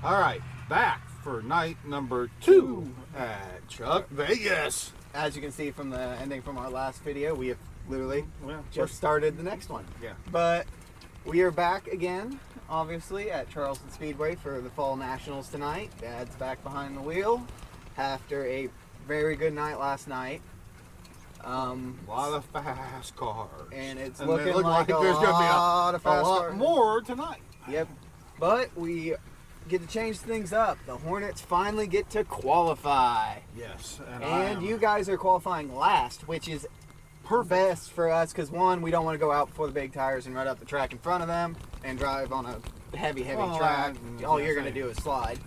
All right, back for night number 2 at Chuck Vegas. As you can see from the ending from our last video, we have literally Well, just started the next one. Yeah. But we are back again, obviously, at Charleston Speedway for the Fall Nationals tonight. Dad's back behind the wheel after a very good night last night. A lot of fast cars. And it's they looking look like there's going to be lot of a fast lot cars. more tonight. Yep. But we get to change things up. The Hornets finally get to qualify. Yes. And you guys are qualifying last, which is best for us because, one, we don't want to go out before the big tires and run up the track in front of them and drive on a heavy track. All you're going to do is slide.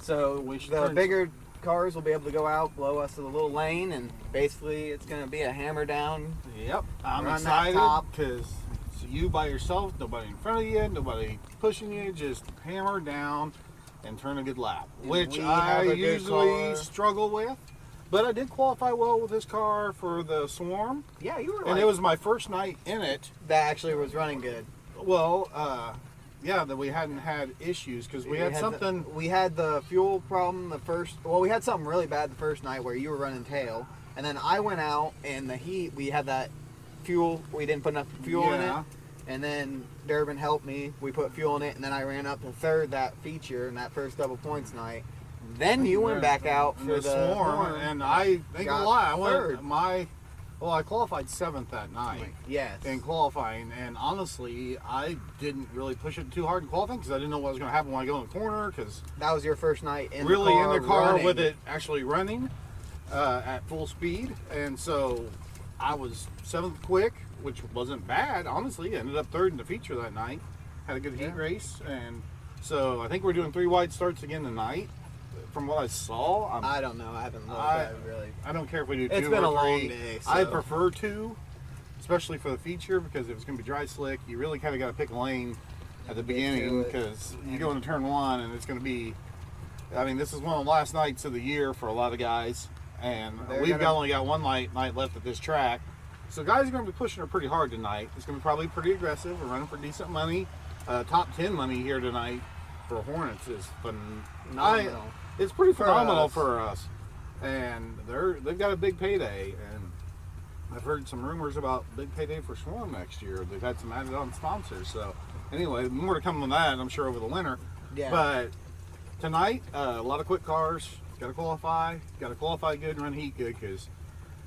So the bigger cars will be able to go out, blow us to the little lane, and basically it's going to be a hammer down. Yep. I'm Run excited that because it's you by yourself, nobody in front of you, nobody pushing you, just hammer down and turn a good lap, And which we I have a good usually car. struggle with. But I did qualify well with this car for the Swarm, Yeah, you were and it was my first night in it. that actually was running good. Well, yeah, that we hadn't had issues because we had something. We had the fuel problem the first. Well, we had something really bad the first night where you were running tail, and then I went out in the heat. We had that fuel. We didn't put enough fuel in it, and then Durbin helped me. We put fuel in it, and then I ran up to third that feature in that first double points night. Then you went back out for the Swarm, and I ain't gonna lie, I third. I qualified 7th that night. Yes. In qualifying, and honestly, I didn't really push it too hard in qualifying because I didn't know what was going to happen when I go in the corner. Because that was your first night in really the car in the car running. with it actually running at full speed, and so I was 7th quick, which wasn't bad. Honestly, ended up 3rd in the feature that night. Had a good heat race, and so I think we're doing 3 wide starts again tonight. From what I saw, I don't know. I haven't looked at it really. I don't care if we do 2 It's or 3. been a long day. So. I prefer 2, especially for the feature, because if it's going to be dry slick, you really kind of got to pick a lane at the beginning because you go into turn 1 and it's going to be. I mean, this is one of the last nights of the year for a lot of guys, and we've only got one night left at this track. So guys are going to be pushing it pretty hard tonight. It's going to be probably pretty aggressive. We're running for decent money. Top 10 money here tonight for Hornets is phenomenal. It's pretty phenomenal for us, and they've got a big payday, and I've heard some rumors about big payday for Swarm next year. They've had some added on sponsors, so anyway, more to come on that, I'm sure, over the winter. Yeah. But tonight, a lot of quick cars. Got to qualify good and run heat good, because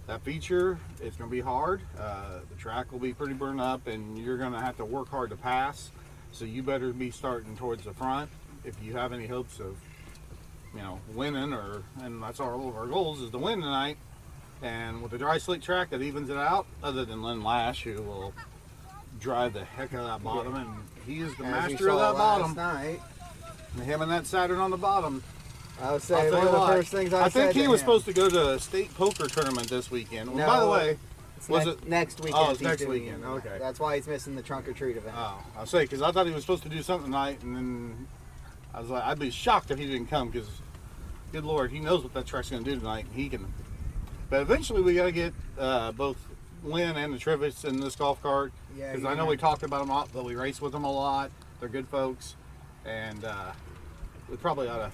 that feature, it's going to be hard. The track will be pretty burned up, and you're going to have to work hard to pass, so you better be starting towards the front if you have any hopes of winning, and that's all of our goals is to win tonight. And with the dry slick track, that evens it out, other than Len Lash, who will drive the heck out of that bottom, and he is the master of that bottom. Night. Him and that Saturn on the bottom. I would say one of the first things I said think he to was him. supposed to go to a state poker tournament this weekend. Well, No, by the way, was it next weekend? Oh, it's next weekend. Okay. That's why he's missing the trunk or treat event. Oh, I'll say, because I thought he was supposed to do something tonight, and then I was like, I'd be shocked if he didn't come, because good Lord, he knows what that track's going to do tonight, and he can. But eventually, we got to get both Lynn and the Trivets in this golf cart, because I know we talked about them a lot, but we race with them a lot. They're good folks, and we probably ought to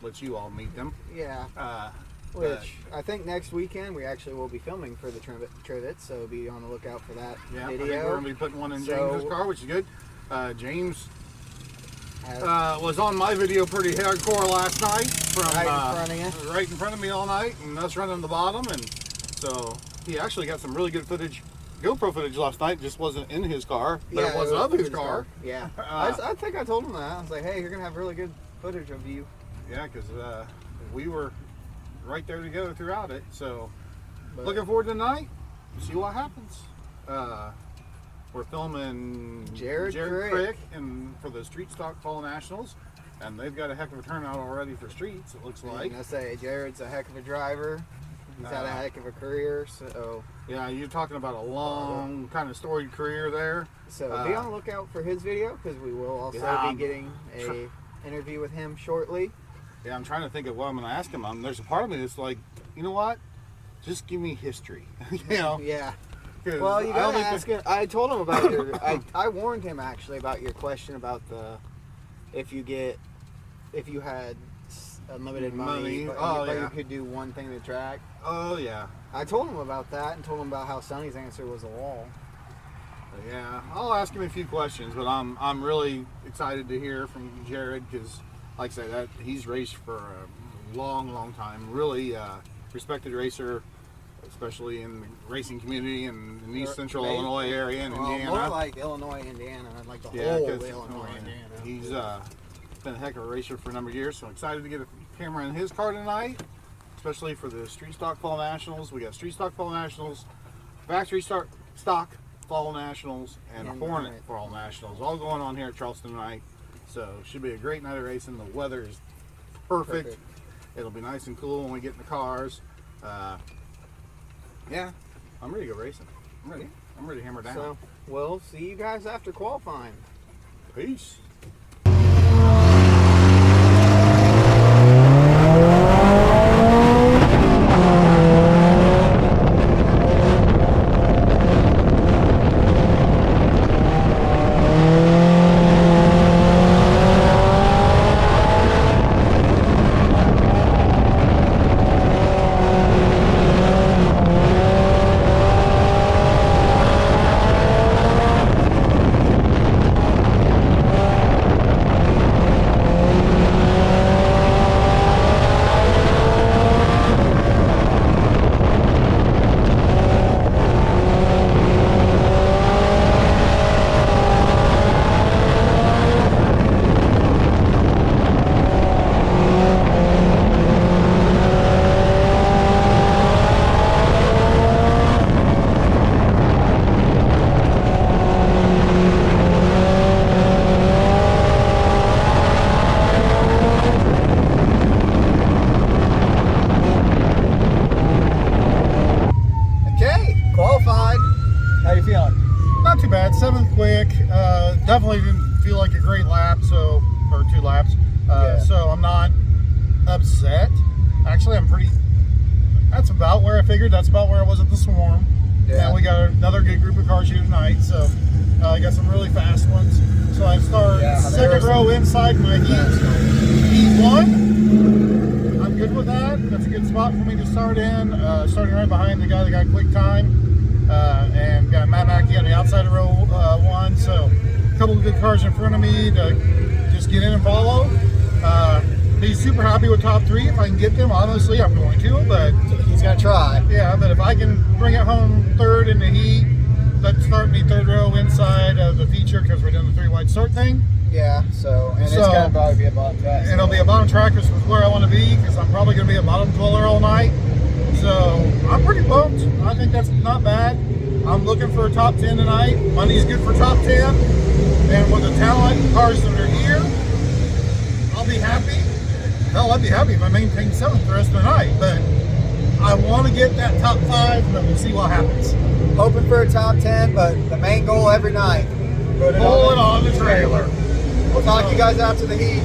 let you all meet them. Yeah. Which I think next weekend we actually will be filming for the Trivets, so be on the lookout for that video. I think we're going to be putting one in James's car, which is good. James was on my video pretty hardcore last night, from right in front of me all night, and us running the bottom, and so he actually got some really good footage, GoPro footage last night. Just wasn't in his car, but it was of his car. Yeah, I think I told him that. I was like, hey, you're gonna have really good footage of you. Yeah, because we were right there together throughout it. So looking forward to tonight. See what happens. We're filming Jared Crick and for the Street Stock Fall Nationals, and they've got a heck of a turnout already for streets, it looks like. I say Jared's a heck of a driver. He's had a heck of a career, so yeah, you're talking about a long kind of storied career there. So be on the lookout for his video, because we will also be getting a interview with him shortly. Yeah, I'm trying to think of what I'm going to ask him. There's a part of me that's like, you know what? Just give me history. Yeah. Well, you gotta ask him. I told him about your. I warned him actually about your question about if you get if you had unlimited money, but, you could do one thing to the track. Oh yeah. I told him about that and told him about how Sonny's answer was a wall. Yeah, I'll ask him a few questions, but I'm really excited to hear from Jared because, like I say, that he's raced for a long time. Really respected racer, especially in the racing community in the East Central Illinois area and Indiana. More like Illinois, Indiana, like the whole of Illinois, Indiana. He's been a heck of a racer for a number of years, so I'm excited to get a camera in his car tonight, especially for the Street Stock Fall Nationals. We got Street Stock Fall Nationals, Factory Stock Fall Nationals, and Hornet Fall Nationals, all going on here at Charleston tonight. So should be a great night of racing. The weather is perfect. It'll be nice and cool when we get in the cars. Yeah, I'm ready to go racing. I'm ready to hammer down. So we'll see you guys after qualifying. Peace. Not too bad. 7th quick. Definitely didn't feel like a great lap, or 2 laps. So I'm not upset. Actually, that's about where I figured. That's about where I was at the Swarm. Yeah. And we got another good group of cars here tonight. So I got some really fast ones. So I start second row inside my heat 1. I'm good with that. That's a good spot for me to start in. Starting right behind the guy that got quick time. And got Matt Mackey on the outside of row 1, so a couple of good cars in front of me to just get in and follow. Be super happy with top 3 if I can get them. Obviously, I'm going to, but he's gonna try. Yeah, but if I can bring it home 3rd in the heat, let's start me 3rd row inside of the feature because we're doing the 3 wide start thing. Yeah, it's gonna probably be a bottom track. And it'll be a bottom track, which is where I want to be because I'm probably gonna be a bottom dweller all night. So I'm pretty pumped. I think that's not bad. I'm looking for a top 10 tonight. Money's good for top 10. And with the talent and cars that are here, I'll be happy. Hell, I'd be happy if I maintain 7th the rest of the night. But I want to get that top 5, but we'll see what happens. Hoping for a top 10, but the main goal every night. Pull it on the trailer. We'll talk to you guys after the heat.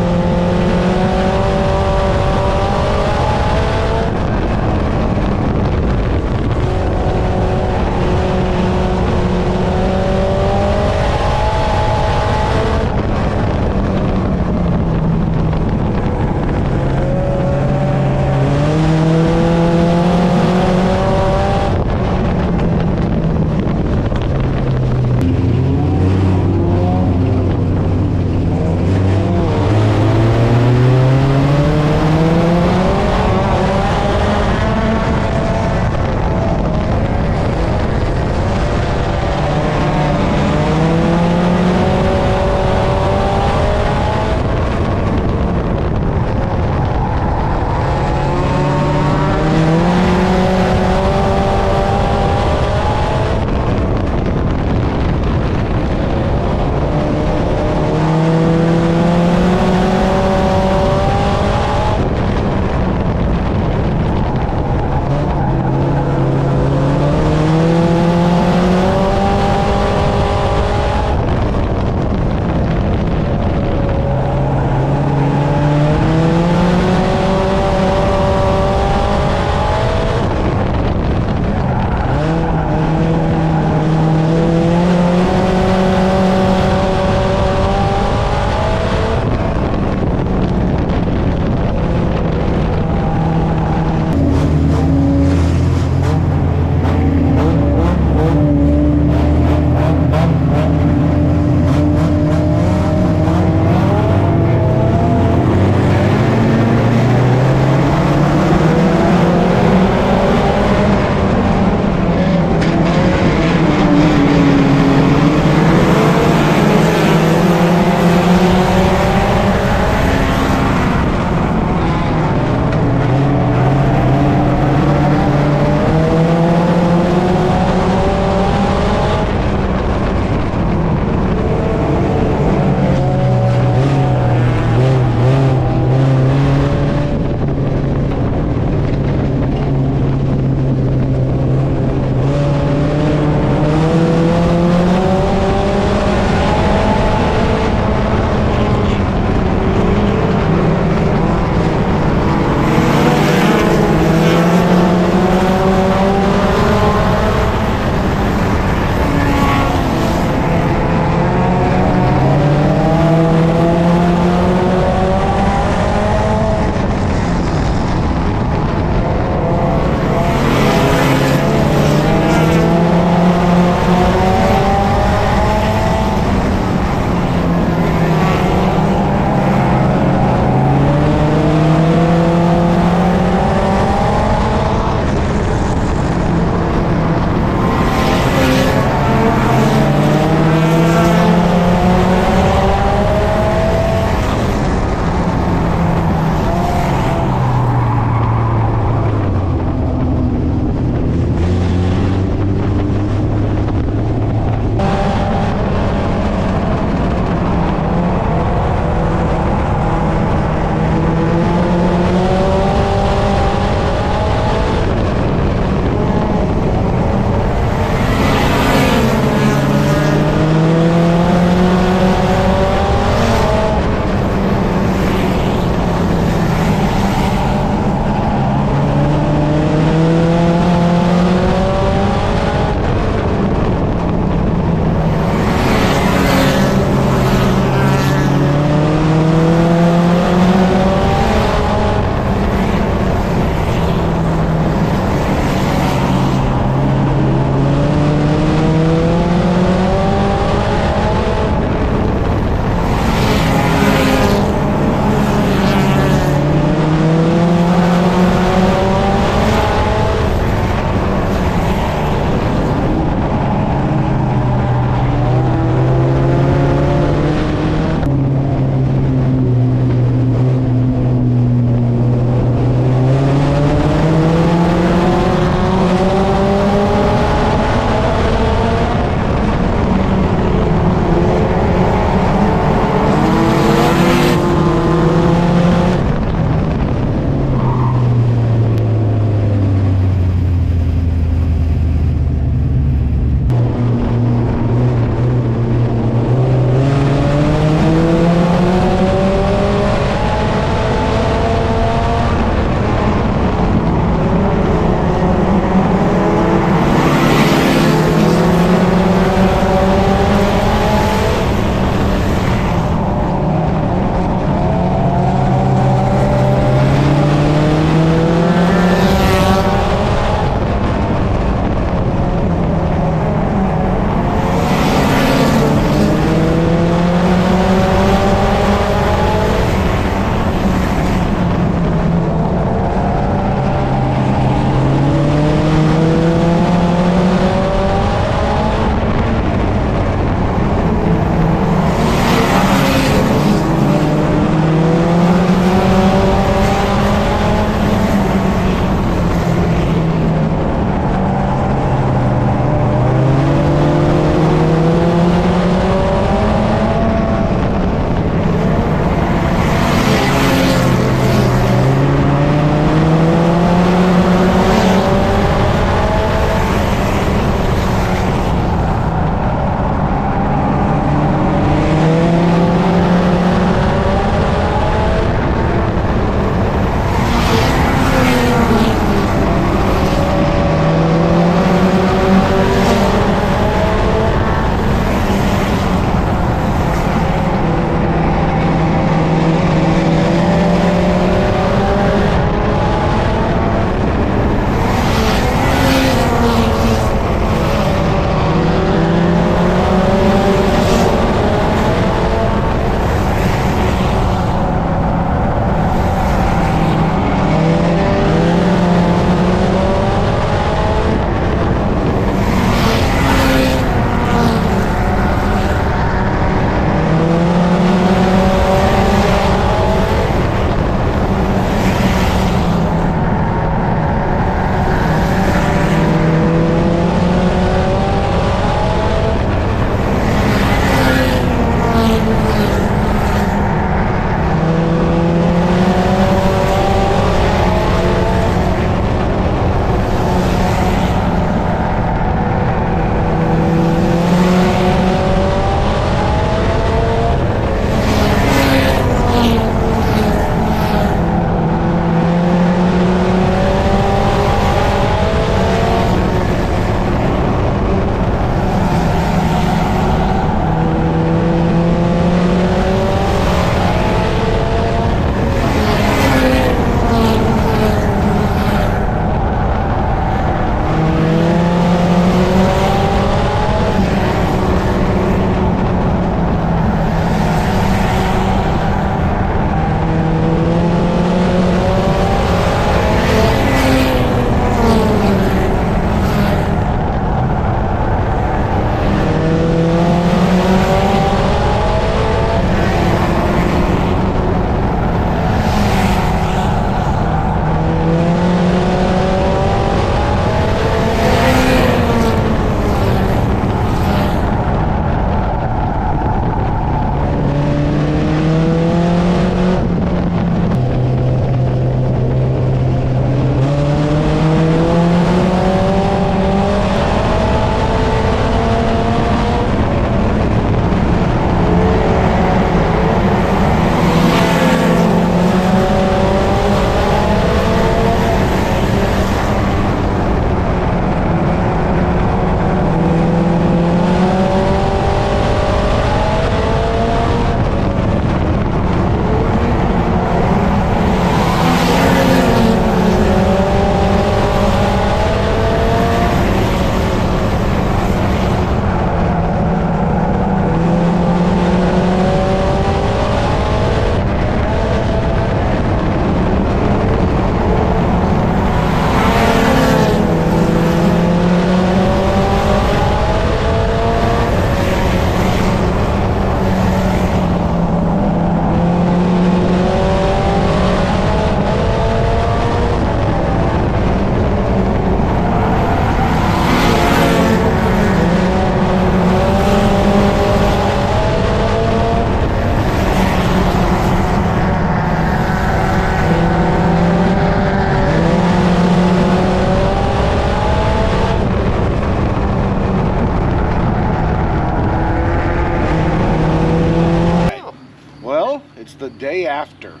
day after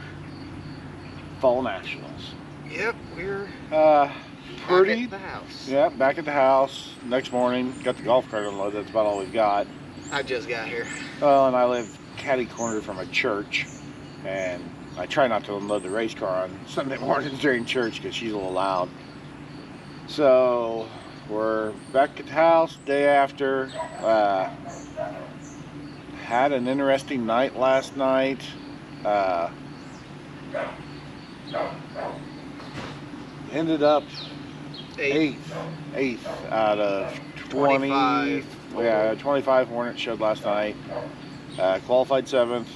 Fall Nationals. Yep, we're Pretty. back at the house. Yeah, back at the house. Next morning, got the golf cart unloaded. That's about all we've got. I just got here. Well, and I live catty-cornered from a church, and I try not to unload the race car on Sunday mornings during church because she's a little loud. So we're back at the house day after. Had an interesting night last night. Ended up eighth out of 20. 25 Hornets showed last night. Qualified 7th.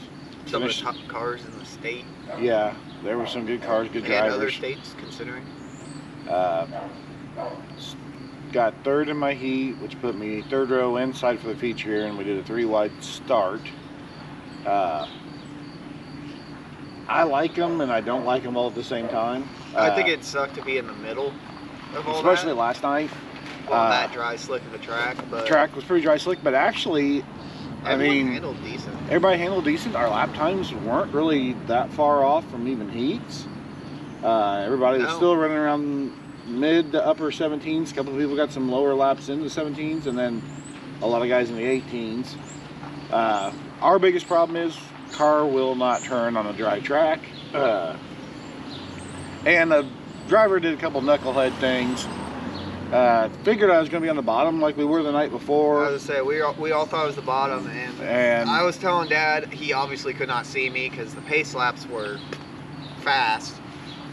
Some of the top cars in the state. Yeah, there were some good cars, good drivers. And other states considering. Got 3rd in my heat, which put me 3rd row inside for the feature, and we did a 3-wide start. I like them and I don't like them all at the same time. I think it sucked to be in the middle of all especially that. last night. Well, that dry slick of a track. But the track was pretty dry slick, but actually, handled decent. Everybody handled decent. Our lap times weren't really that far off from even heats. Everybody was still running around mid to upper 17s. A couple of people got some lower laps into the 17s, and then a lot of guys in the 18s. Our biggest problem is car will not turn on a dry track. And the driver did a couple knucklehead things. Figured I was going to be on the bottom like we were the night before. I was going to say, we all thought it was the bottom, and I was telling Dad, he obviously could not see me because the pace laps were fast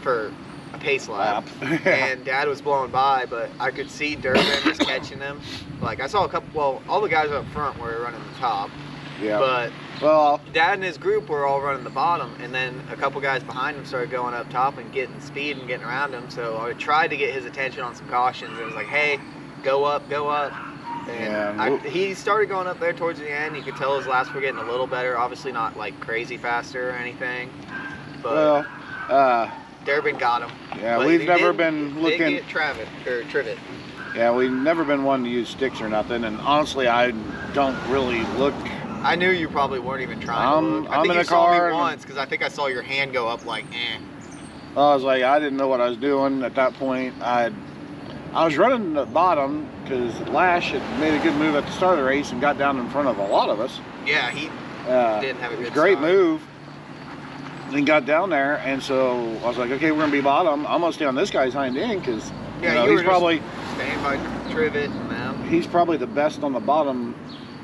for a pace lap. And Dad was blowing by, but I could see Durbin was catching them. Like, I saw a couple, well, all the guys up front were running the top. Yeah. But well, Dad and his group were all running the bottom, and then a couple guys behind him started going up top and getting speed and getting around him. So I tried to get his attention on some cautions. It was like, hey, go up, go up. And he started going up there towards the end. You could tell his laps were getting a little better. Obviously not like crazy faster or anything. But Durbin got him. Yeah, but we've never been looking. Did get Trivet. Yeah, we've never been one to use sticks or nothing. And honestly, I don't really look. I knew you probably weren't even trying to look. I think you saw me once because I think I saw your hand go up like, eh. I was like, I didn't know what I was doing at that point. I was running the bottom because Lash had made a good move at the start of the race and got down in front of a lot of us. Yeah, he didn't have a good great start. move. And got down there, and so I was like, okay, we're gonna be bottom. I'm gonna stay on this guy's hind end because he's probably staying by Trivet and them. He's probably the best on the bottom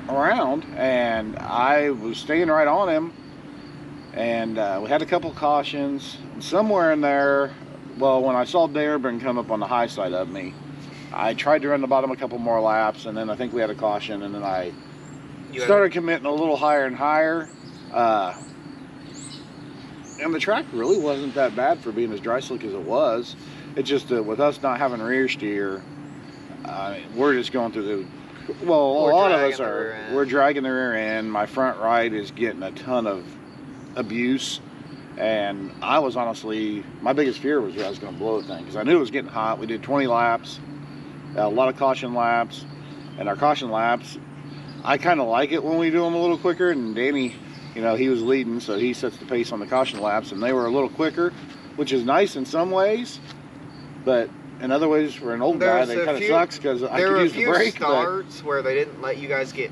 around, and I was staying right on him. And we had a couple cautions. And somewhere in there, well, when I saw Durbin come up on the high side of me, I tried to run the bottom a couple more laps, and then I think we had a caution, and then I started committing a little higher and higher. And the track really wasn't that bad for being as dry slick as it was. It's just that with us not having rear steer, we're just going through the, well, a lot of us are, we're dragging the rear end. My front right is getting a ton of abuse. And I was honestly, my biggest fear was I was going to blow the thing because I knew it was getting hot. We did 20 laps, a lot of caution laps. And our caution laps, I kind of like it when we do them a little quicker. And Danny, you know, he was leading, so he sets the pace on the caution laps, and they were a little quicker, which is nice in some ways, but in other ways, for an old guy, that kind of sucks because I could use the brake. There were a few starts where they didn't let you guys get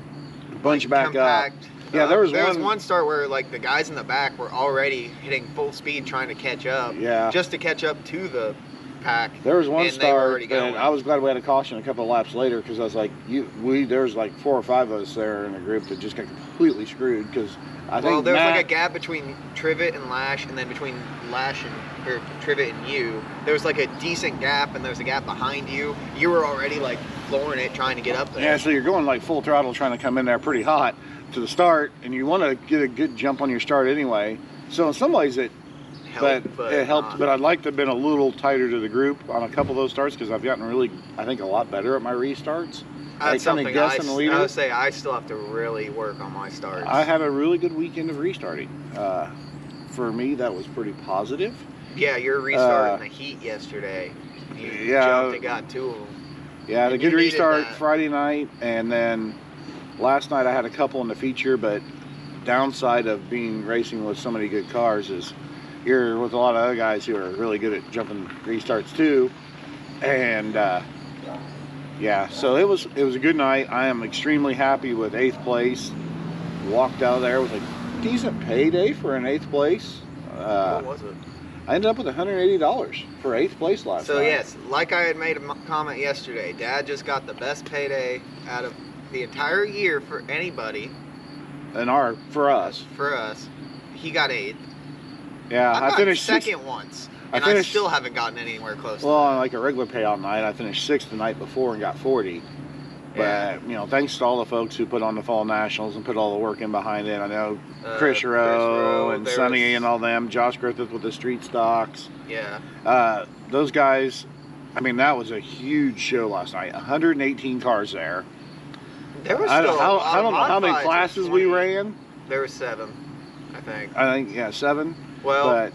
bunch back up. Yeah, there was one start where like the guys in the back were already hitting full speed trying to catch up. Yeah. Just to catch up to the pack. There was one start, and I was glad we had a caution a couple of laps later because I was like, there's like 4 or 5 of us there in the group that just got completely screwed because I think there's like a gap between Trivet and Lash, and then between Lash and Trivet and you, there was like a decent gap, and there's a gap behind you. You were already like flooring it, trying to get up there. Yeah, so you're going like full throttle, trying to come in there pretty hot to the start, and you want to get a good jump on your start anyway. So in some ways it helped, but I'd like to have been a little tighter to the group on a couple of those starts because I've gotten really, I think, a lot better at my restarts. That's something I would say I still have to really work on my starts. I had a really good weekend of restarting. For me, that was pretty positive. Yeah, your restart in the heat yesterday. You jumped and got 2 of them. Yeah, I had a good restart Friday night, and then last night I had a couple in the feature, but downside of being racing with so many good cars is you're with a lot of other guys who are really good at jumping restarts too. And yeah, so it was a good night. I am extremely happy with 8th place. Walked out of there with a decent payday for an 8th place. What was it? I ended up with $180 for 8th place last night. So yes, like I had made a comment yesterday, Dad just got the best payday out of the entire year for anybody. And for us. For us, he got 8th. Yeah, I finished second once, and I still haven't gotten anywhere close. Well, on like a regular payout night, I finished 6th the night before and got 40. But, you know, thanks to all the folks who put on the Fall Nationals and put all the work in behind it. I know Chris Rowe and Sonny and all them, Josh Griffith with the street stocks. Yeah. Those guys, I mean, that was a huge show last night. 118 cars there. There was I still don't know how many classes we ran. There was 7, I think. I think, yeah, 7. Well, but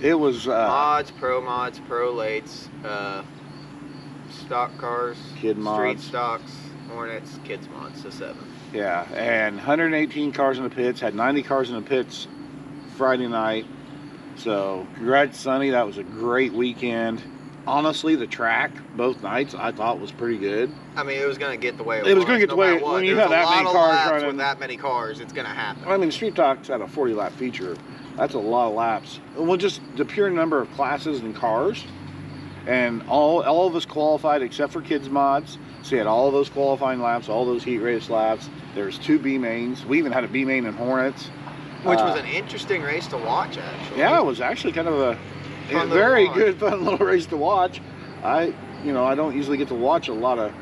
it was... mods, pro lates, stock cars, kid mods, street stocks, Hornets, kids mods, so 7. Yeah, and 118 cars in the pits, had 90 cars in the pits Friday night. So congrats, Sonny, that was a great weekend. Honestly, the track both nights I thought was pretty good. I mean, it was going to get the way it was going to get the way when you have that many cars running. With that many cars, it's going to happen. I mean, Street Talks had a 40-lap feature. That's a lot of laps. Well, just the pure number of classes and cars. And all of us qualified except for kids mods. So you had all those qualifying laps, all those heat race laps. There's 2 B mains. We even had a B main in Hornets, which was an interesting race to watch. Actually, yeah, it was actually kind of a very good, fun little race to watch. I don't usually get to watch a lot of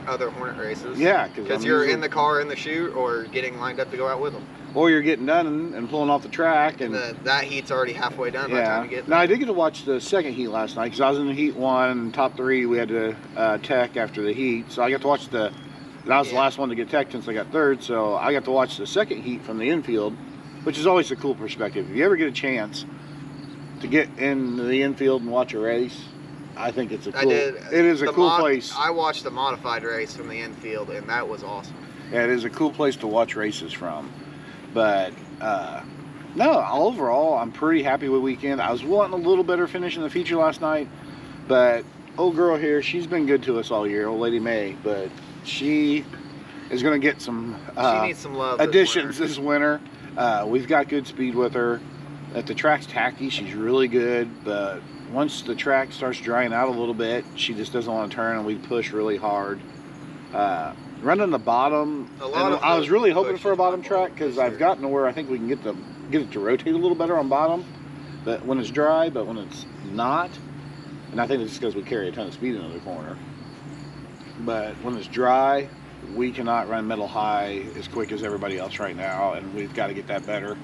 other Hornet races. Yeah, because you're in the car in the chute or getting lined up to go out with them. Or you're getting done and pulling off the track. And that heat's already halfay done by the time you get there. Now, I did get to watch the second heat last night because I was in the heat 1 and top 3. We had to tech after the heat. So I got to watch I was the last one to get teched since I got 3rd. So I got to watch the second heat from the infield, which is always a cool perspective. If you ever get a chance to get in the infield and watch a race, I think it's a cool. It is a cool place. I watched the modified race from the infield, and that was awesome. Yeah, it is a cool place to watch races from. But no, overall, I'm pretty happy with the weekend. I was wanting a little better finish in the feature last night, but old girl here, she's been good to us all year, old lady May. But she is going to get some. She needs some love. Additions this winter. We've got good speed with her. If the track's tacky, she's really good. But once the track starts drying out a little bit, she just doesn't want to turn, and we push really hard. Running the bottom, I was really hoping for a bottom track because I've gotten to where I think we can get it to rotate a little better on bottom, but when it's dry, but when it's not, and I think it's because we carry a ton of speed into the corner. But when it's dry, we cannot run middle high as quick as everybody else right now, and we've got to get that better.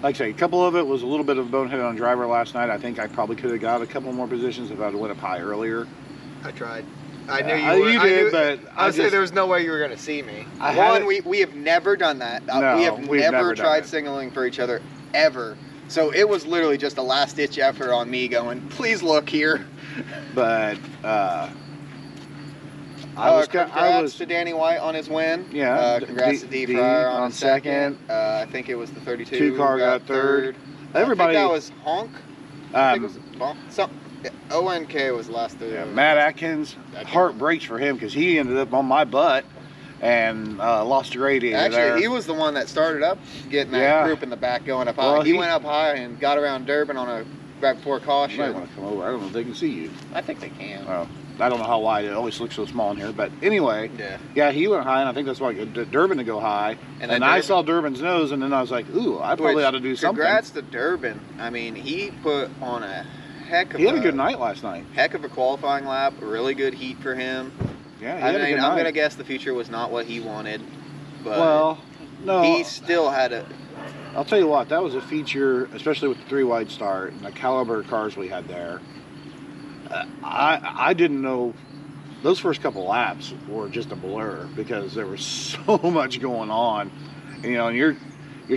Like I say, a couple of it was a little bit of a bonehead on driver last night. I think I probably could have got a couple more positions if I'd went up high earlier. I tried. I knew you would. You did, but I say there was no way you were going to see me. We have never done that. No, we have never tried signaling for each other, ever. So it was literally just a last-ditch effort on me going, please look here. But congrats to Danny White on his win. Yeah. Congrats to D. Fryer on his second. I think it was the 32. 2 car got 3rd. Everybody. I think that was Honk. I think it was Bonk. ONK was last 3rd. Yeah, Matt Atkins, heart breaks for him because he ended up on my butt and lost a radiator. Actually, he was the one that started up getting that group in the back going up high. He went up high and got around Durbin on a right before caution. You might want to come over. I don't know if they can see you. I think they can. I don't know how wide. It always looks so small in here. But anyway, yeah, he went high, and I think that's why Durbin to go high. And I saw Durbin's nose, and then I was like, ooh, I probably ought to do something. Congrats to Durbin. I mean, he put on a he had a good night last night. Heck of a qualifying lap. Really good heat for him. Yeah, he had a good night. I'm going to guess the feature was not what he wanted. But well, no. He still had a... I'll tell you what, that was a feature, especially with the 3 wide start and the caliber of cars we had there. I didn't know, those first couple laps were just a blur because there was so much going on. You know, and you're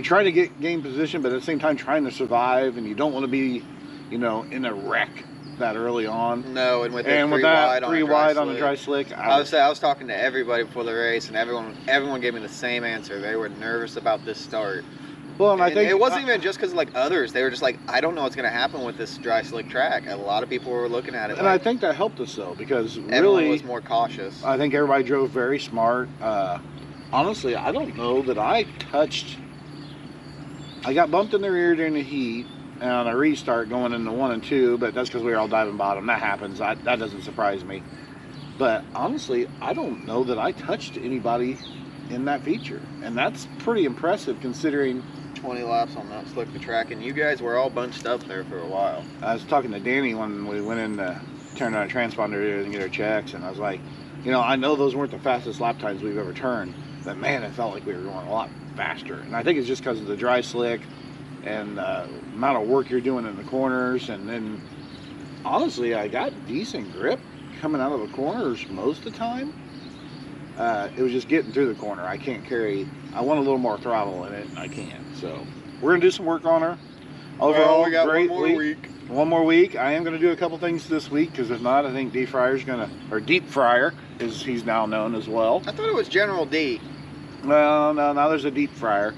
trying to gain position, but at the same time trying to survive, and you don't want to be, you know, in a wreck that early on. No, and with that three wide on the dry slick, I was talking to everybody before the race, and everyone gave me the same answer. They were nervous about this start. Well, and I think it wasn't even just because like others. They were just like, I don't know what's going to happen with this dry slick track. A lot of people were looking at it. And I think that helped us though, because everyone really was more cautious. I think everybody drove very smart. Honestly, I don't know that I got bumped in the rear during the heat and on a restart going into 1 and 2, but that's because we were all diving bottom. That happens. That doesn't surprise me. But honestly, I don't know that I touched anybody in that feature, and that's pretty impressive considering 20 laps on that slick the track, and you guys were all bunched up there for a while. I was talking to Danny when we went in to turn on a transponder and get our checks, and I was like, you know, I know those weren't the fastest lap times we've ever turned, but man, it felt like we were going a lot faster. And I think it's just because of the dry slick and the amount of work you're doing in the corners. And then honestly, I got decent grip coming out of the corners most of the time. It was just getting through the corner. I want a little more throttle in it, and I can't. So we're gonna do some work on her. Overall, we got great one more week. One more week. I am gonna do a couple things this week, because if not, I think Deep Fryer, as he's now known as well. I thought it was General D. Well, no, now there's a Deep Fryer.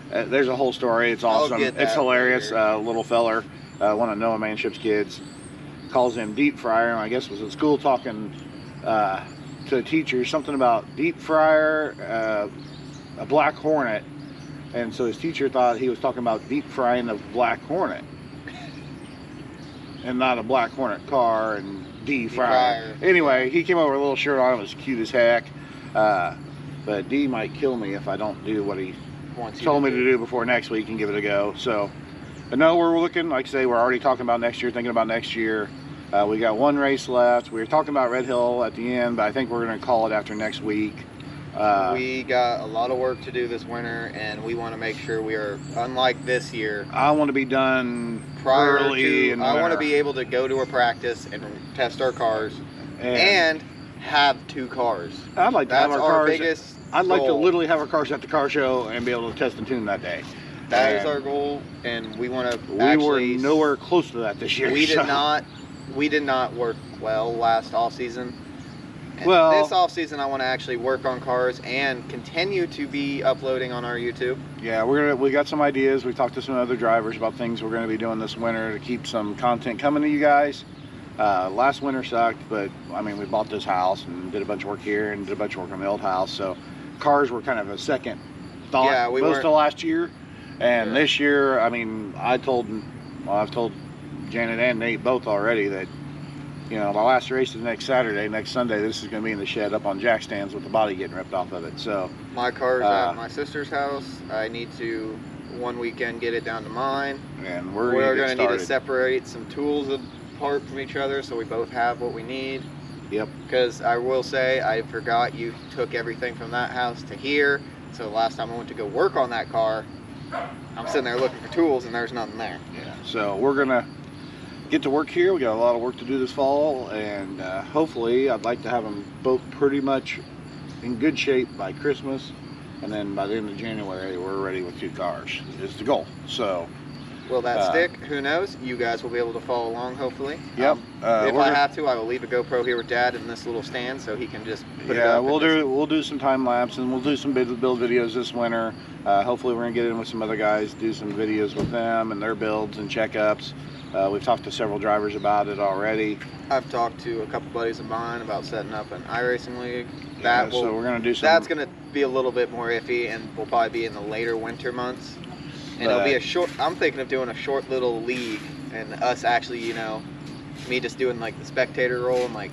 There's a whole story. It's awesome. It's hilarious. Little feller, one of Noah Manship's kids, calls him Deep Fryer, and I guess was at school talking to a teacher something about Deep Fryer, a Black Hornet, and so his teacher thought he was talking about deep frying a Black Hornet and not a Black Hornet car and Deep Fryer. Anyway, he came over with a little shirt on. It was cute as heck, but D might kill me if I don't do what he told me to do before next week and give it a go. So, but no, we're looking, like I say, we're already talking about next year, thinking about next year. We got one race left. We were talking about Red Hill at the end, but I think we're going to call it after next week. We got a lot of work to do this winter, and we want to make sure we are, unlike this year, I want to be done early. I want to be able to go to a practice and test our cars and have 2 cars. I'd like to have our cars. Biggest I'd like to goal. literally have our cars at the car show and be able to test and tune that day. That is our goal, and we want to. We were nowhere close to that this year. We did not work well last off season. Well, this off season, I want to actually work on cars and continue to be uploading on our YouTube. Yeah, we got some ideas. We talked to some other drivers about things we're going to be doing this winter to keep some content coming to you guys. Last winter sucked, but I mean, we bought this house and did a bunch of work here and did a bunch of work on the old house. So cars were kind of a second thought. Yeah, most of last year, and this year, I mean, I've told Janet and Nate both already that, you know, my last race is next Saturday. Next Sunday, this is going to be in the shed up on jack stands with the body getting ripped off of it. So my car's at my sister's house. I need to one weekend get it down to mine, and we're going to need to separate some tools apart from each other so we both have what we need. Yep. Because I will say, I forgot you took everything from that house to here. So last time I went to go work on that car, I'm sitting there looking for tools and there's nothing there. Yeah. So we're gonna get to work here. We got a lot of work to do this fall, and hopefully I'd like to have them both pretty much in good shape by Christmas, and then by the end of January we're ready with 2 cars is the goal. So will that stick? Who knows? You guys will be able to follow along, hopefully. Yep. If I have to, I will leave a GoPro here with Dad in this little stand so he can just put it up. We'll do some time lapse, and we'll do some build videos this winter. Hopefully we're gonna get in with some other guys, do some videos with them and their builds and checkups. We've talked to several drivers about it already. I've talked to a couple buddies of mine about setting up an iRacing league. So we're gonna do some. That's gonna be a little bit more iffy, and will probably be in the later winter months. And it'll be a short. I'm thinking of doing a short little league, and us actually, you know, me just doing like the spectator role and like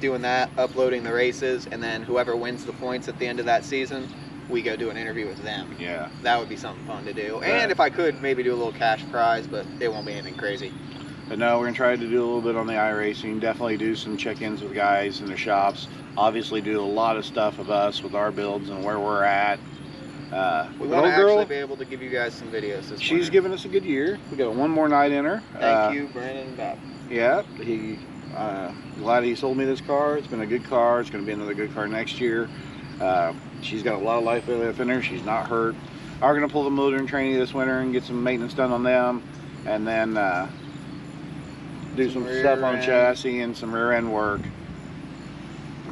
doing that, uploading the races, and then whoever wins the points at the end of that season, we go do an interview with them. Yeah. That would be something fun to do. And if I could, maybe do a little cash prize, but it won't be anything crazy. But no, we're going to try to do a little bit on the iRacing. Definitely do some check-ins with guys in the shops. Obviously do a lot of stuff with us, with our builds and where we're at. We want to actually be able to give you guys some videos this She's winter. given us a good year. We got one more night in her. Thank you, Brandon and Bob. Yeah, glad he sold me this car. It's been a good car. It's going to be another good car next year. She's got a lot of life left in her. She's not hurt. We're going to pull the motor and training this winter and get some maintenance done on them. And then do some stuff on chassis and some rear end work.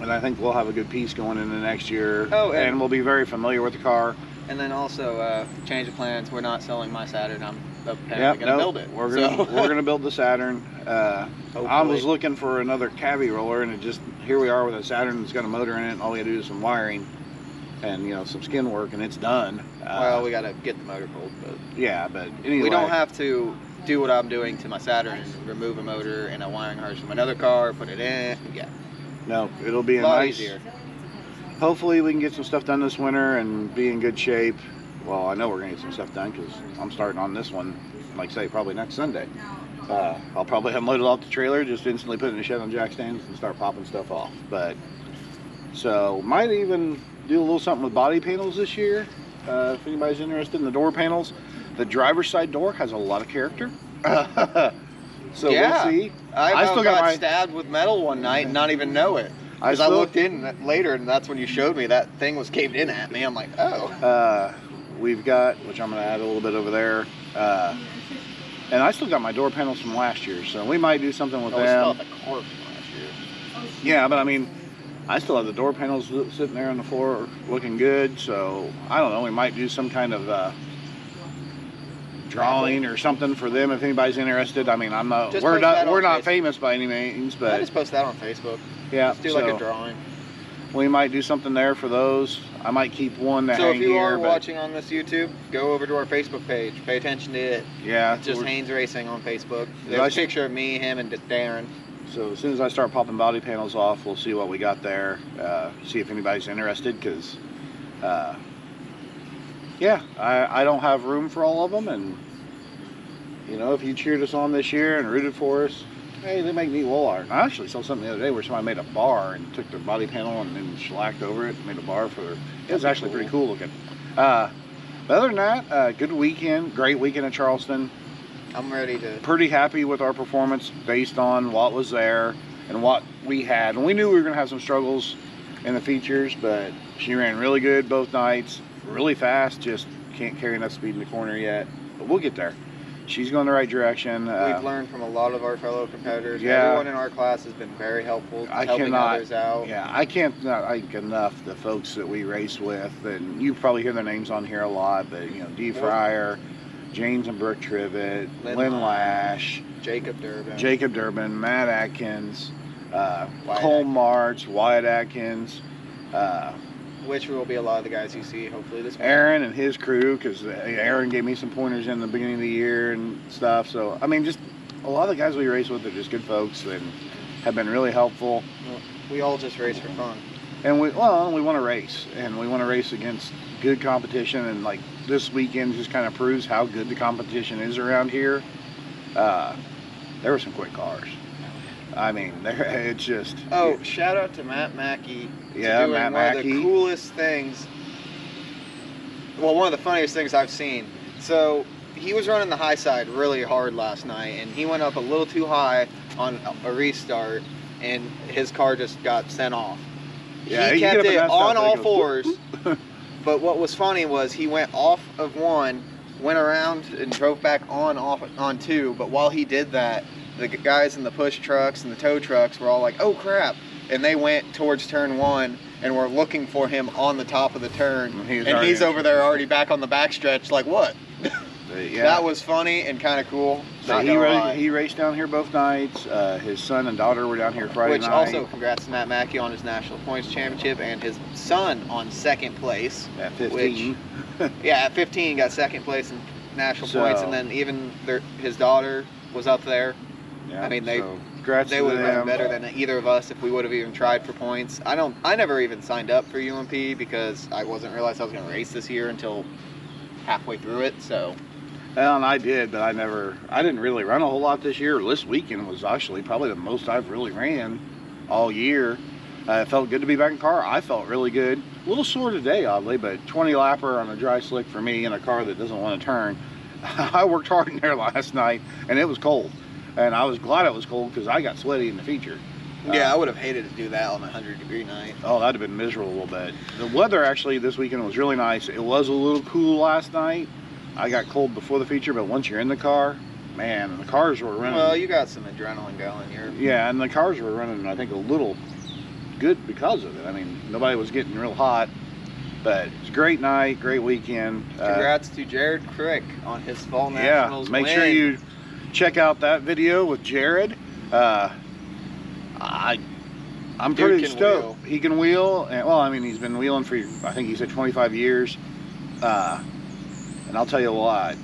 And I think we'll have a good piece going into next year. Oh, and we'll be very familiar with the car. And then also, change of plans. We're not selling my Saturn. I'm apparently going to build it. We're gonna build the Saturn. I was looking for another cabbie roller, and here we are with a Saturn that's got a motor in it. And all we got to do is some wiring and some skin work, and it's done. Well, we got to get the motor pulled, but yeah, but anyway, we don't have to do what I'm doing to my Saturn and remove a motor and a wiring harness from another car, put it in. Yeah. No, it'll be a lot nice. Easier. Hopefully, we can get some stuff done this winter and be in good shape. Well, I know we're gonna get some stuff done because I'm starting on this one, like say, probably next Sunday. I'll probably have loaded off the trailer, just instantly put it in the shed on jack stands and start popping stuff off. But so might even do a little something with body panels this year. If anybody's interested in the door panels, the driver's side door has a lot of character. So yeah. we'll see. I still got stabbed with metal one night and not even know it. Because I looked in later, and that's when you showed me that thing was caved in at me. I'm like, oh. We've got, which I'm going to add a little bit over there. And I still got my door panels from last year, so we might do something with them. We still have the cord from last year. Yeah, but I mean, I still have the door panels sitting there on the floor looking good, so I don't know, we might do some kind of drawing or something for them if anybody's interested. I mean, we're not famous by any means, but I just post that on Facebook. Yeah, just do like a drawing. We might do something there for those. I might keep one to hang here. So if you are watching on this YouTube, go over to our Facebook page. Pay attention to it. Yeah. It's just Haynes Racing on Facebook. There's a picture of me, him, and Darren. So as soon as I start popping body panels off, we'll see what we got there. See if anybody's interested, because yeah, I don't have room for all of them, and if you cheered us on this year and rooted for us, hey, they make neat wall art. I actually saw something the other day where somebody made a bar and took their body panel and then shellacked over it and made a bar for it was actually pretty cool looking. But other than that, good weekend, great weekend in Charleston. I'm ready to. Pretty happy with our performance based on what was there and what we had. And we knew we were going to have some struggles in the features, but she ran really good both nights, really fast, just can't carry enough speed in the corner yet. But we'll get there. She's going the right direction. We've learned from a lot of our fellow competitors. Yeah. Everyone in our class has been very helpful, helping others out. Yeah, I can't not thank enough the folks that we race with, and you probably hear their names on here a lot, but Dee Fryer, James and Brooke Trivet, Lynn Lash, Jacob Durbin, Matt Atkins, Cole March, Wyatt Atkins, which will be a lot of the guys you see hopefully this morning. Aaron and his crew, because Aaron gave me some pointers in the beginning of the year and stuff. So I mean, just a lot of the guys we race with are just good folks and have been really helpful. Well, we all just race for fun. And we want to race, and we want to race against good competition, and like this weekend just kind of proves how good the competition is around here. There were some quick cars. I mean, it's just. Oh, shout out to Matt Mackey. Yeah, doing Matt one Mackey. of the coolest things. Well, one of the funniest things I've seen. So he was running the high side really hard last night, and he went up a little too high on a restart, and his car just got sent off. Yeah, he kept it on all fours. But what was funny was he went off of one, went around and drove back on two. But while he did that, the guys in the push trucks and the tow trucks were all like, "Oh crap!" And they went towards turn one and were looking for him on the top of the turn. And he's over there already back on the backstretch, like, what? Yeah. That was funny and kind of cool. So he raced down here both nights. His son and daughter were down here Friday night. Which also, congrats to Matt Mackey on his National Points Championship, and his son on second place. At 15. At 15 got second place in National Points, and then even his daughter was up there. Yeah, I mean, they would have been better than either of us if we would have even tried for points. I never even signed up for UMP because I wasn't realized I was going to race this year until halfway through it. So. Well, and I did, but I didn't really run a whole lot this year. This weekend was actually probably the most I've really ran all year. It felt good to be back in car. I felt really good. A little sore today, oddly, but 20 lapper on a dry slick for me in a car that doesn't want to turn. I worked hard in there last night, and it was cold. And I was glad it was cold because I got sweaty in the feature. Yeah, I would have hated to do that on a 100-degree night. Oh, that'd have been miserable a little bit. The weather actually this weekend was really nice. It was a little cool last night. I got cold before the feature, but once you're in the car, man, and the cars were running. Well, you got some adrenaline going. Yeah, and the cars were running, I think, a little good because of it. I mean, nobody was getting real hot, but it's a great night, great weekend. Congrats to Jared Crick on his Fall Yeah, Nationals make win. sure you check out that video with Jared. I'm pretty stoked. He can wheel, and well, I mean, he's been wheeling for, I think he said 25 years. And I'll tell you what,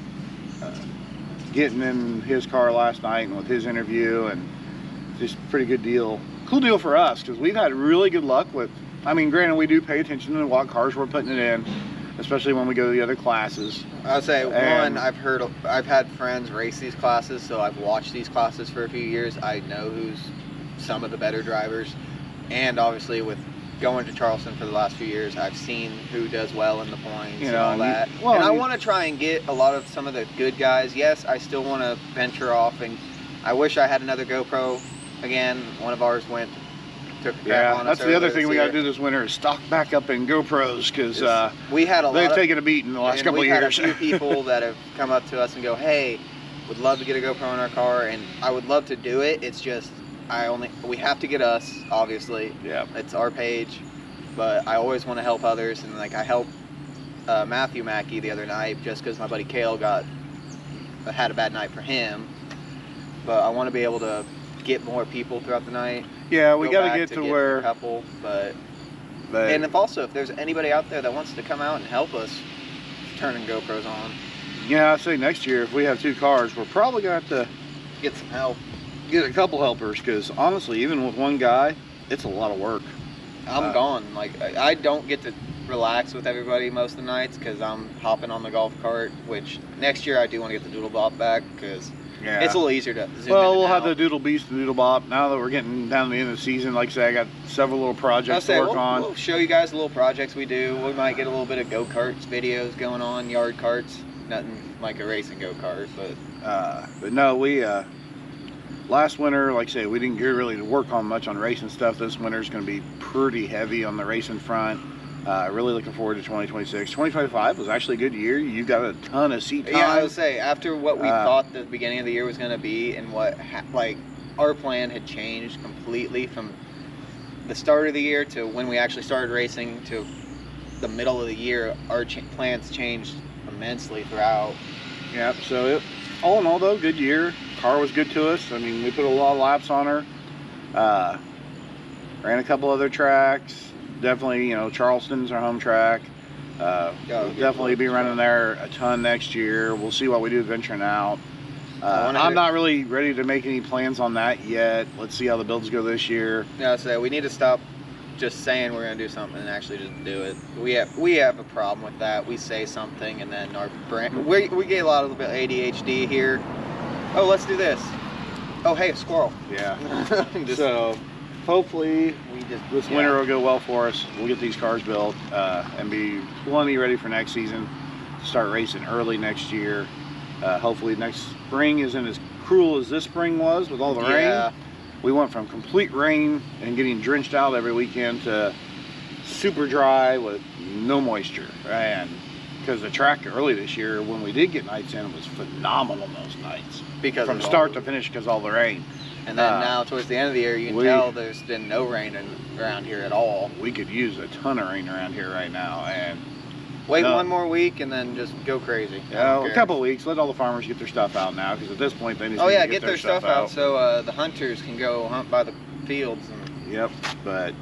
getting in his car last night and with his interview, and just pretty good deal. Cool deal for us, because we've had really good luck with, I mean, granted, we do pay attention to what cars we're putting it in, especially when we go to the other classes. I'll say, I've had friends race these classes, so I've watched these classes for a few years. I know who's some of the better drivers. And obviously with going to Charleston for the last few years, I've seen who does well in the points and all that. And I want to try and get a lot of some of the good guys. Yes, I still want to venture off, and I wish I had another GoPro again. One of ours took a crap on us. That's the other thing we got to do this winter is stock back up in GoPros, because they've taken a beat in the last couple of years. We had a few people that have come up to us and go, hey, would love to get a GoPro in our car, and I would love to do it. It's just we have to get us, obviously. Yeah. It's our page, but I always want to help others, and like I helped Matthew Mackey the other night just because my buddy Kale had a bad night for him. But I want to be able to get more people throughout the night. Yeah, we got to get to where a couple, and if there's anybody out there that wants to come out and help us turning GoPros on. Yeah, I say next year if we have 2 cars, we're probably gonna have to get some help. Get a couple helpers, because honestly, even with one guy, it's a lot of work. I'm gone. Like, I don't get to relax with everybody most of the nights because I'm hopping on the golf cart, which next year I do want to get the Doodle Bop back because it's a little easier to zoom in. Well, we'll have the Doodle Beast and Doodle Bop. Now that we're getting down to the end of the season, like I say, I got several little projects to work on. We'll show you guys the little projects we do. We might get a little bit of go-karts videos going on, yard carts. Nothing like a racing go-kart, but no, we... last winter, like I say, we didn't get really to work on much on racing stuff. This winter is going to be pretty heavy on the racing front. Really looking forward to 2026. 2025 was actually a good year. You got a ton of seat time. Yeah, I would say after what we thought the beginning of the year was going to be, and what our plan had changed completely from the start of the year to when we actually started racing to the middle of the year. Our plans changed immensely throughout. Yep. So all in all, though, good year. Car was good to us. I mean, we put a lot of laps on her. Ran a couple other tracks. Definitely, Charleston's our home track. We'll definitely be running there a ton next year. We'll see what we do venturing out. I'm not really ready to make any plans on that yet. Let's see how the builds go this year. Yeah, so we need to stop just saying we're going to do something and actually just do it. We have a problem with that. We say something and then our brain... We get a lot of ADHD here. Oh, let's do this. Oh, hey, a squirrel. Yeah. So hopefully this winter will go well for us. We'll get these cars built and be plenty ready for next season. Start racing early next year. Hopefully next spring isn't as cruel as this spring was with all the rain. We went from complete rain and getting drenched out every weekend to super dry with no moisture. And because the track early this year, when we did get nights in, it was phenomenal those nights. Because from start to finish, because all the rain. And then now towards the end of the year, you can tell there's been no rain around here at all. We could use a ton of rain around here right now. And wait one more week and then just go crazy. Yeah, a couple of weeks. Let all the farmers get their stuff out now, because at this point they need to get their stuff out. So the hunters can go hunt by the fields. Yep. But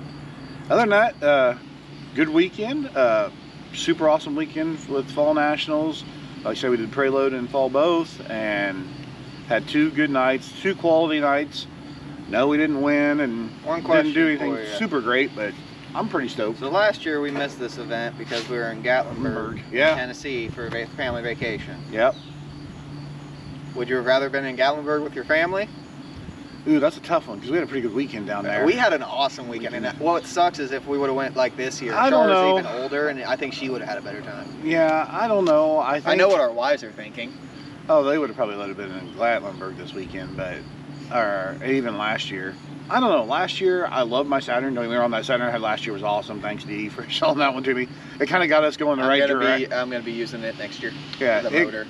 other than that, good weekend. Super awesome weekend with Fall Nationals. Like I said, we did Preload and Fall both, and had 2 good nights, 2 quality nights. No, we didn't win and didn't do anything super great, but I'm pretty stoked. So last year we missed this event because we were in Gatlinburg, Tennessee for a family vacation. Yep. Would you have rather been in Gatlinburg with your family? Ooh, that's a tough one because we had a pretty good weekend down there. We had an awesome weekend. And what sucks is if we would have went like this year, I don't know. even older, and I think she would have had a better time. Yeah, I don't know. I know what our wives are thinking. Oh, they would have probably let it been in Gatlinburg this weekend, or even last year. I don't know. Last year, I loved my Saturn. Don't get me wrong, that Saturn I had last year was awesome. Thanks, Dee, for selling that one to me. It kind of got us going the right direction. I'm going to be using it next year. Yeah, the motor.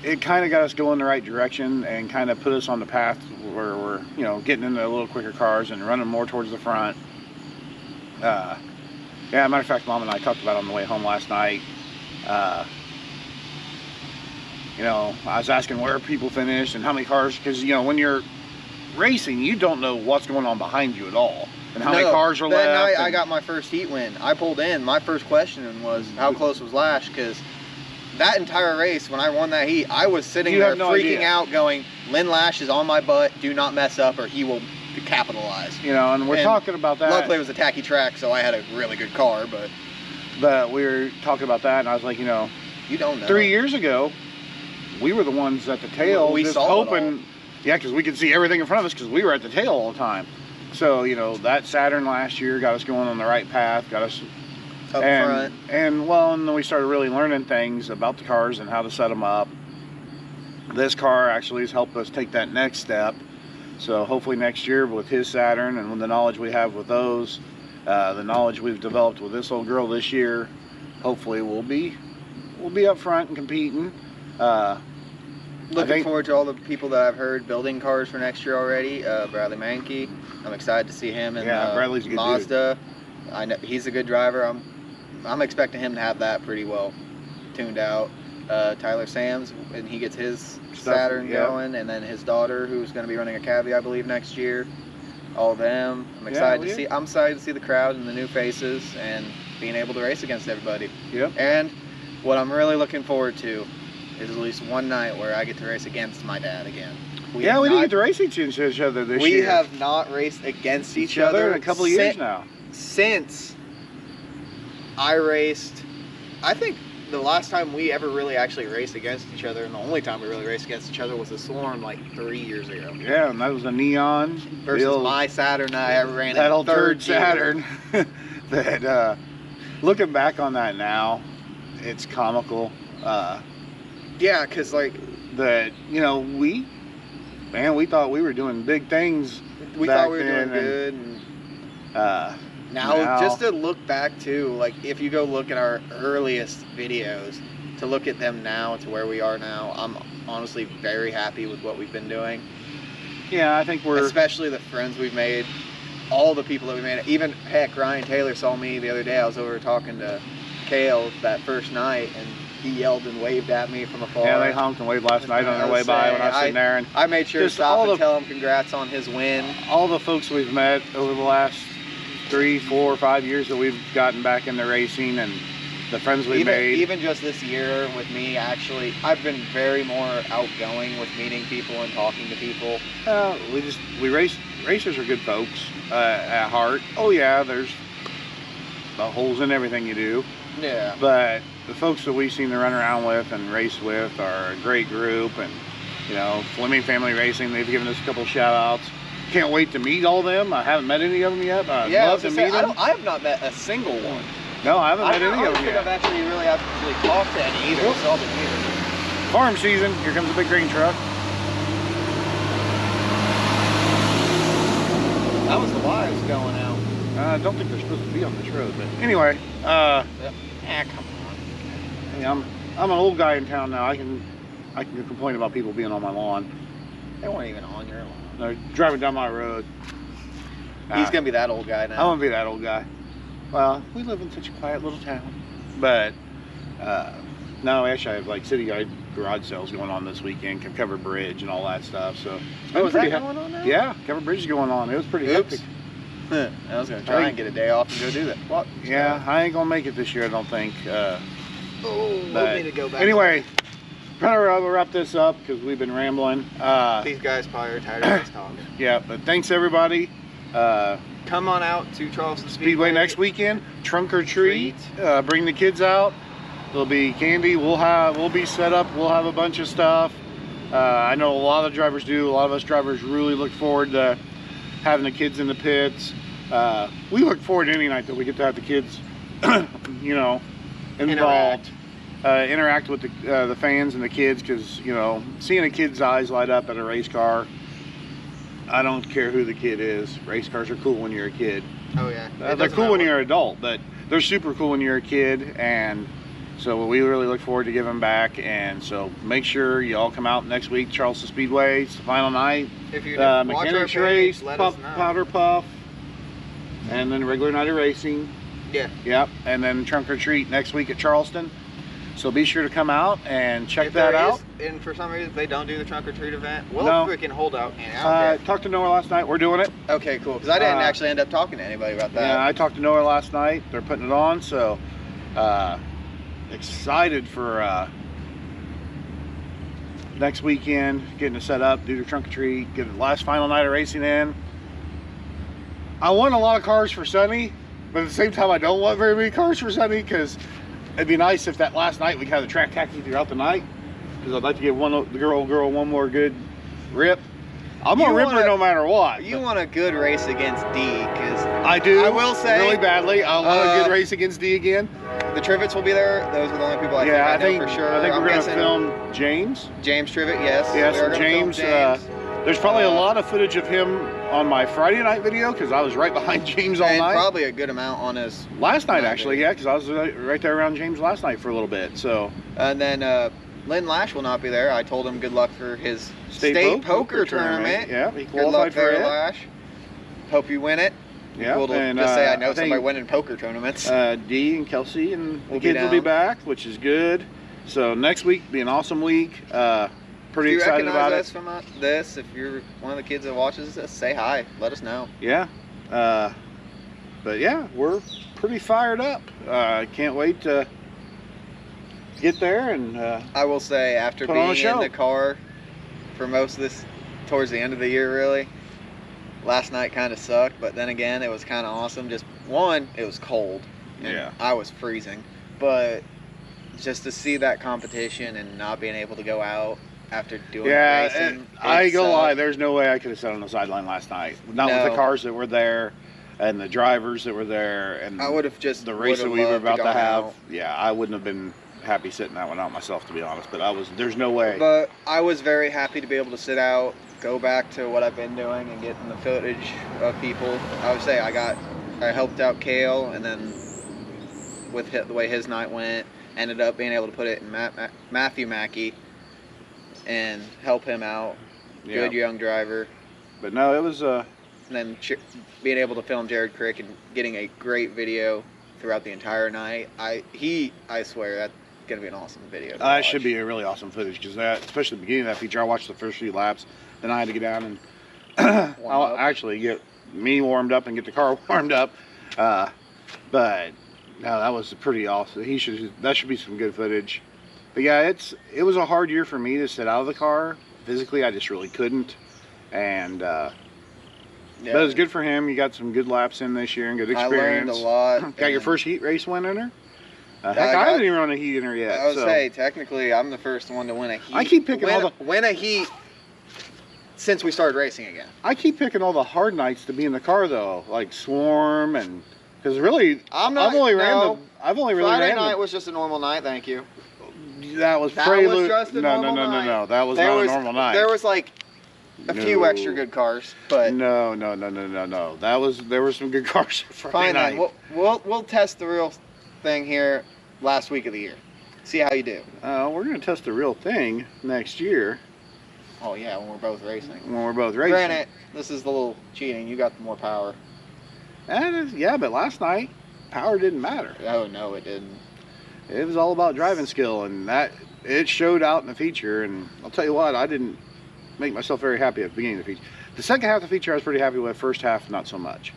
it kind of got us going the right direction and kind of put us on the path where we're, you know, getting into a little quicker cars and running more towards the front. Yeah, matter of fact, Mom and I talked about it on the way home last night. You know, I was asking where people finished and how many cars, because, you know, when you're racing, you don't know what's going on behind you at all. And how many cars are left. That night I got my first heat win. I pulled in. My first question was, how close was Lash? Because that entire race, when I won that heat, I was sitting there freaking out going, Lynn Lash is on my butt. Do not mess up or he will capitalize. You know, and we're talking about that. Luckily, it was a tacky track, so I had a really good car. But we were talking about that, and I was like, you know, you don't know. 3 years ago, we were the ones at the tail, we just saw hoping. Yeah, because we could see everything in front of us because we were at the tail all the time. So, you know, that Saturn last year got us going on the right path, got us up front. And then we started really learning things about the cars and how to set them up. This car actually has helped us take that next step. So hopefully next year with his Saturn and with the knowledge we have with those, the knowledge we've developed with this old girl this year, hopefully we'll be up front and competing. Looking forward to all the people that I've heard building cars for next year already. Bradley Mankey, I'm excited to see him in Bradley's a good Mazda. Dude. I know he's a good driver. I'm expecting him to have that pretty well tuned out. Tyler Sams, and he gets his Saturn going, and then his daughter, who's going to be running a Cavi, I believe, next year. All of them. I'm excited to see. I'm excited to see the crowd and the new faces and being able to race against everybody. Yep. And what I'm really looking forward to is at least one night where I get to race against my dad again. We didn't get to race each other this year. We have not raced against each other in a couple of years now. Since I raced, I think the last time we ever really actually raced against each other, and the only time we really raced against each other, was a Storm like 3 years ago. Yeah, and that was a neon versus my Saturn I ever ran that in old third Saturn. That looking back on that now, it's comical. Yeah, because like that, you know, we thought we were doing big things. We thought we were doing good. And now, just to look back too, like if you go look at our earliest videos, to look at them now to where we are now, I'm honestly very happy with what we've been doing. Yeah, I think especially the friends we've made, all the people that we made. Even heck, Ryan Taylor saw me the other day. I was over talking to Kale that first night, and he yelled and waved at me from afar. Yeah, they honked and waved last night on their way by when I was sitting there. And I made sure to stop and tell him congrats on his win. All the folks we've met over the last 3, 4, 5 years that we've gotten back into racing, and the friends we've made. Even just this year with me, actually, I've been very more outgoing with meeting people and talking to people. Racers are good folks at heart. Oh yeah, there's the holes in everything you do. Yeah. But the folks that we've seen to run around with and race with are a great group, and you know, Fleming Family Racing, they've given us a couple of shout outs. Can't wait to meet all of them. I haven't met any of them yet, but I'd love to meet them. I have not met a single one. No, I haven't met any of them yet. I don't think I've actually really talked to any either. Saw them either. Farm season, here comes a big grain truck. That was the wires going out. I don't think they're supposed to be on this road, but anyway. Come on. Hey, I'm an old guy in town now. I can complain about people being on my lawn. They weren't even on your lawn. They're driving down my road. He's gonna be that old guy now. I'm gonna be that old guy. Well, we live in such a quiet little town. But no, actually, I have like city garage sales going on this weekend, Covered Bridge and all that stuff. So is that going on now? Yeah, Covered Bridge is going on. It was pretty hectic. I was gonna try and get a day off and go do that. What? Yeah, I ain't gonna make it this year, I don't think. We'll need to go back. Anyway, trying to wrap this up because we've been rambling. These guys probably are tired of us talking. Yeah, but thanks everybody. Come on out to Charleston Speedway next weekend. Trunk or treat. Bring the kids out. There'll be candy. We'll be set up. We'll have a bunch of stuff. I know a lot of drivers do. A lot of us drivers really look forward to having the kids in the pits. We look forward to any night that we get to have the kids, you know, involved. Interact with the fans and the kids, because you know, seeing a kid's eyes light up at a race car, I don't care who the kid is. Race cars are cool when you're a kid. Oh yeah. They're cool when you're an adult, but they're super cool when you're a kid. And So we really look forward to giving him back, and so make sure you all come out next week. Charleston Speedway, it's the final night. If you watch our mechanics page, race, let us know. powder puff, and then regular night of racing. Yeah. Yep, and then trunk or treat next week at Charleston. So be sure to come out and check If that there out. is, and for some reason they don't do the trunk or treat event, we'll No. freaking hold out. And I don't Talked to Noah last night. We're doing it. care. Okay, cool. Because I didn't actually end up talking to anybody about that. Yeah, I talked to Noah last night. They're putting it on, so excited for next weekend, getting it set up, do the trunk or treat, get the last final night of racing in. I want a lot of cars for Sunny, but at the same time I don't want very many cars for Sunny, because it'd be nice if that last night we had the track tacky throughout the night, because I'd like to give the girl one more good rip. I'm gonna rip her no matter what. You want a good race against D, because I do. I will say really badly. I want a good race against D again. The Trivets will be there. Those are the only people I think for sure. I think I'm we're gonna guessing film James. James Trivet, yes. Yes, We are gonna film James. James. There's probably a lot of footage of him on my Friday night video, because I was right behind James all and night. probably a good amount on his Last night, actually, yeah, because I was right there around James last night for a little bit. So. And then Lynn Lash will not be there. I told him good luck for his state poker tournament. Yeah, he Good qualified luck for there, it. Lash. Hope you win it. Yeah, Cool to and, just say I know I think, somebody winning poker tournaments. Dee and Kelsey and the Will be kids will be down. back, which is good. So next week be an awesome week. Pretty If you excited recognize about us it. from this, if you're one of the kids that watches this, say hi. Let us know. Yeah, but yeah, we're pretty fired up. Can't wait to get there and I will say, after Put on a being in show. the car for most of this, towards the end of the year, really, last night kind of sucked. But then again, it was kind of awesome. Just one, it was cold. And Yeah. I was freezing, but just to see that competition and not being able to go out after doing racing. I ain't gonna lie, sucked. there's no way I could have sat on the sideline last night. Not with No. the cars that were there and the drivers that were there and I would have just the race that would've we were loved about to gone have. out. Yeah, I wouldn't have been happy sitting that one out myself, to be honest. But there's no way. But I was very happy to be able to sit out, go back to what I've been doing, and getting the footage of people. I would say I helped out Kale, and then with the way his night went, ended up being able to put it in Matthew Mackey and help him out. Yeah. Good young driver. But no, it was And then being able to film Jared Crick and getting a great video throughout the entire night. I swear that's gonna be an awesome video. to It watch. should be a really awesome footage, because that, especially the beginning of that feature, I watched the first few laps, then I had to get down and I'll up. actually get me warmed up and get the car warmed up. But no, that was pretty awesome. That should be some good footage. But yeah, it was a hard year for me to sit out of the car. Physically, I just really couldn't. And Yeah. but it was good for him. You got some good laps in this year and good experience. I learned a lot. Got your and- first heat race win in her? Heck, I I got- haven't even run a heat in her yet. I would so. say technically I'm the first one to win a heat. I keep picking win a heat since we started racing again. I keep picking all the hard nights to be in the car though, like Swarm and because really I've only really Friday ran night was just a normal night. Thank you. that was That Prelude. was just a no, normal no, night. no. That was There not was a normal night. There was like a few No. extra good cars, but No. There were some good cars Friday fine night. then. We'll test the real thing here last week of the year. See how you do. We're gonna test the real thing next year Oh yeah, when we're both racing. when we're both racing. Granted, this is the little cheating. You got more power. Yeah, but last night power didn't matter. Oh no, it didn't. It was all about driving skill, and that it showed out in the feature. And I'll tell you what, I didn't make myself very happy at the beginning of the feature. The second half of the feature I was pretty happy with. First half, not so much.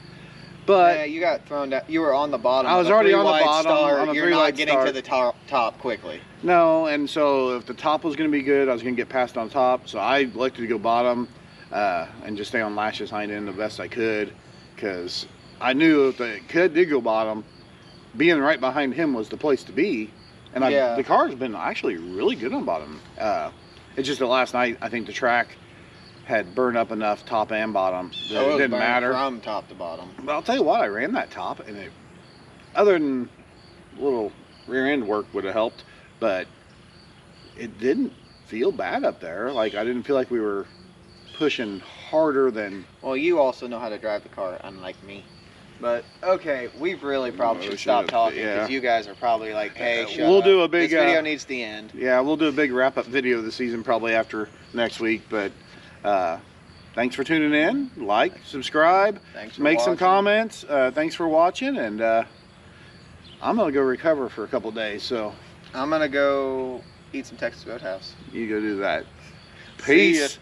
But yeah, you got thrown down. You were on the bottom. I was of a already on the three-wide bottom, Star. on a You're three-wide not getting start. to the top quickly. no, and so if the top was going to be good, I was going to get passed on top. So I elected to go bottom and just stay on Lash's hind end the best I could, because I knew if the kid did go bottom, being right behind him was the place to be. And Yeah. the car's been actually really good on bottom. It's just that last night I think the track had burned up enough top and bottom that Oh, it was didn't burned matter. from top to bottom. But I'll tell you what, I ran that top, and it, other than a little rear end work would have helped, but it didn't feel bad up there. Like I didn't feel like we were pushing harder than. Well, you also know how to drive the car, unlike me. But okay, we really probably should stop talking because you guys are probably like, "Hey, shut we'll up. do a big This video needs to end." Yeah, we'll do a big wrap-up video of the season probably after next week. But thanks for tuning in. Like, subscribe, make some comments. Thanks for watching, and I'm gonna go recover for a couple days. So I'm gonna go eat some Texas Roadhouse. You go do that. See ya. Peace.